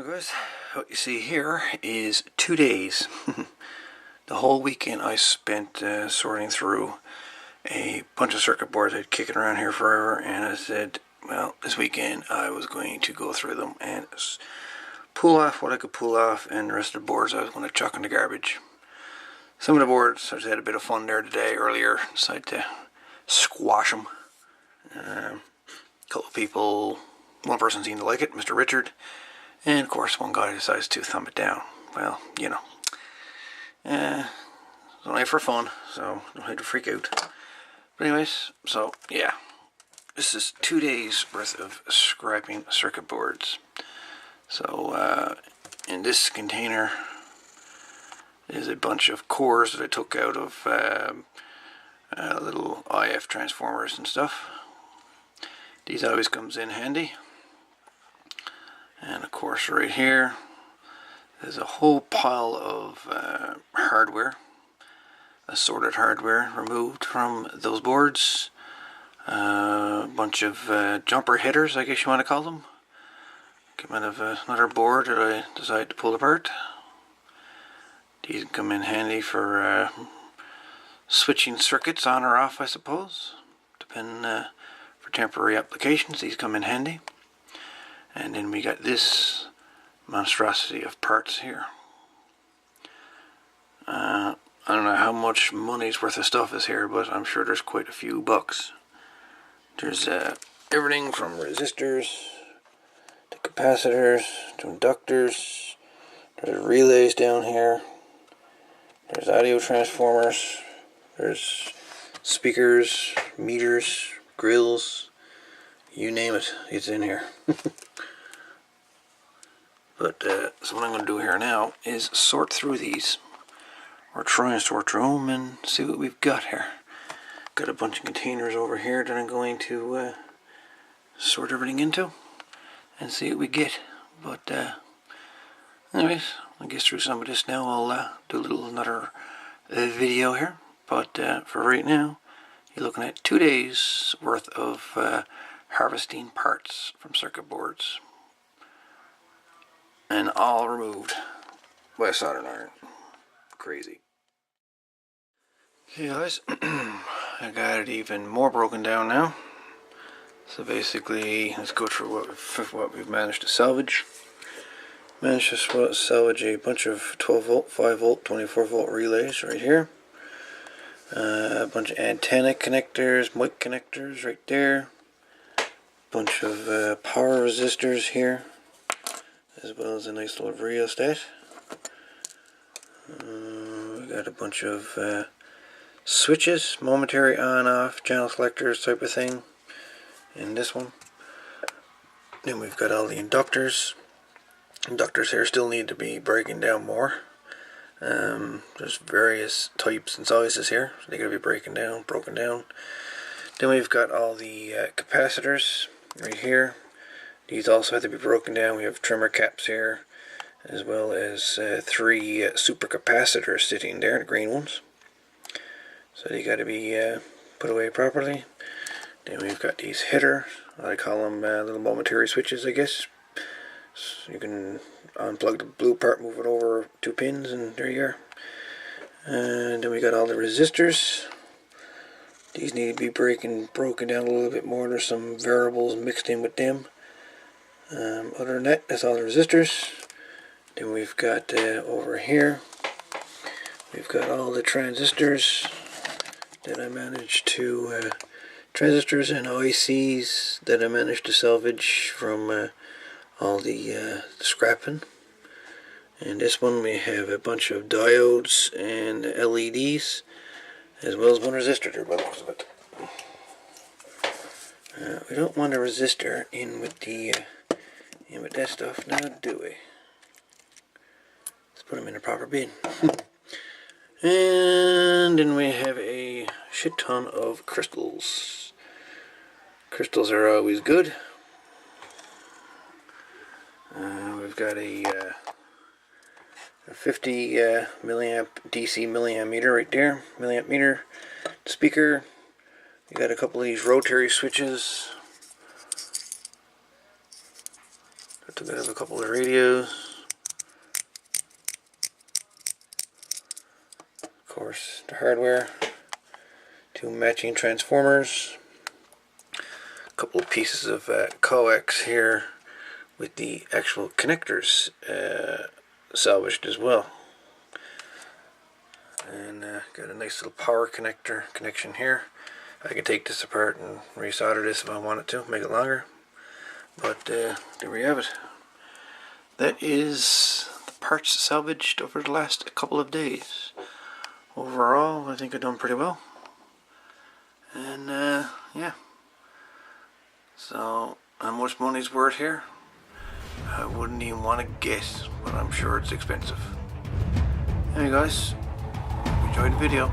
So guys, what you see here is 2 days. The whole weekend I spent sorting through a bunch of circuit boards I'd kicking around here forever, and I said, well, this weekend I was going to go through them and pull off what I could pull off, and the rest of the boards I was going to chuck in the garbage. Some of the boards, I just had a bit of fun there today earlier, decided to squash them. A couple of people, one person seemed to like it, Mr. Richard, and of course one guy decides to thumb it down. Well, you know, it's only for fun, so don't have to freak out. But anyways, so yeah, this is 2 days worth of scrapping circuit boards. So in this container is a bunch of cores that I took out of little IF transformers and stuff. These always comes in handy. And of course right here there's a whole pile of hardware, assorted hardware removed from those boards. A bunch of jumper headers, I guess you want to call them. Came out of another board that I decided to pull apart. These come in handy for switching circuits on or off, I suppose. Depending for temporary applications, these come in handy. And then we got this monstrosity of parts here. I don't know how much money's worth of stuff is here, but I'm sure there's quite a few bucks. There's everything from resistors to capacitors to inductors. There's relays down here. There's audio transformers. There's speakers, meters, grills. You name it, it's in here. But so what I'm going to do here now is sort through these, or try and sort through them and see what we've got here. Got a bunch of containers over here that I'm going to sort everything into and see what we get. But anyways, I'll get through some of this now. I'll do another video here. But for right now, you're looking at 2 days worth of harvesting parts from circuit boards. And all removed by soldering iron. Crazy. Okay guys, I got it even more broken down now. So basically, let's go through what we've managed to salvage. Managed to salvage a bunch of 12 volt, 5 volt, 24 volt relays right here. A bunch of antenna connectors, mic connectors right there. Bunch of power resistors here, as well as a nice little rheostat. We got a bunch of switches, momentary on-off, channel selectors type of thing in this one. Then we've got all the inductors. Inductors here still need to be breaking down more. There's various types and sizes here, so they gotta be broken down. Then we've got all the capacitors right here. These also have to be broken down. We have trimmer caps here, as well as 3 super capacitors sitting there, the green ones. So they got to be put away properly. Then we've got these header, I call them little momentary switches, I guess. So you can unplug the blue part, move it over 2 pins, and there you are. And then we got all the resistors. These need to be broken down a little bit more. There's some variables mixed in with them. Other than that, that's all the resistors. Then we've got over here, we've got all the transistors that I managed to, transistors and ICs that I managed to salvage from all the scrapping. And this one we have a bunch of diodes and LEDs, as well as one resistor there by the looks of it. We don't want a resistor in with the with that stuff now, do we? Let's put them in a proper bin. And then we have a shit ton of crystals. Crystals are always good. We've got a 50 milliamp DC milliamp meter right there, milliamp meter speaker. We got a couple of these rotary switches. took out of a couple of radios. Of course, the hardware. 2 matching transformers. A couple of pieces of coax here with the actual connectors salvaged as well. And got a nice little power connector connection here. I can take this apart and resolder this if I wanted to, make it longer. But there we have it. That is the parts salvaged over the last couple of days. Overall, I think I've done pretty well. And yeah. So, how much money's worth here? I wouldn't even want to guess, but I'm sure it's expensive. Anyway guys, enjoyed the video.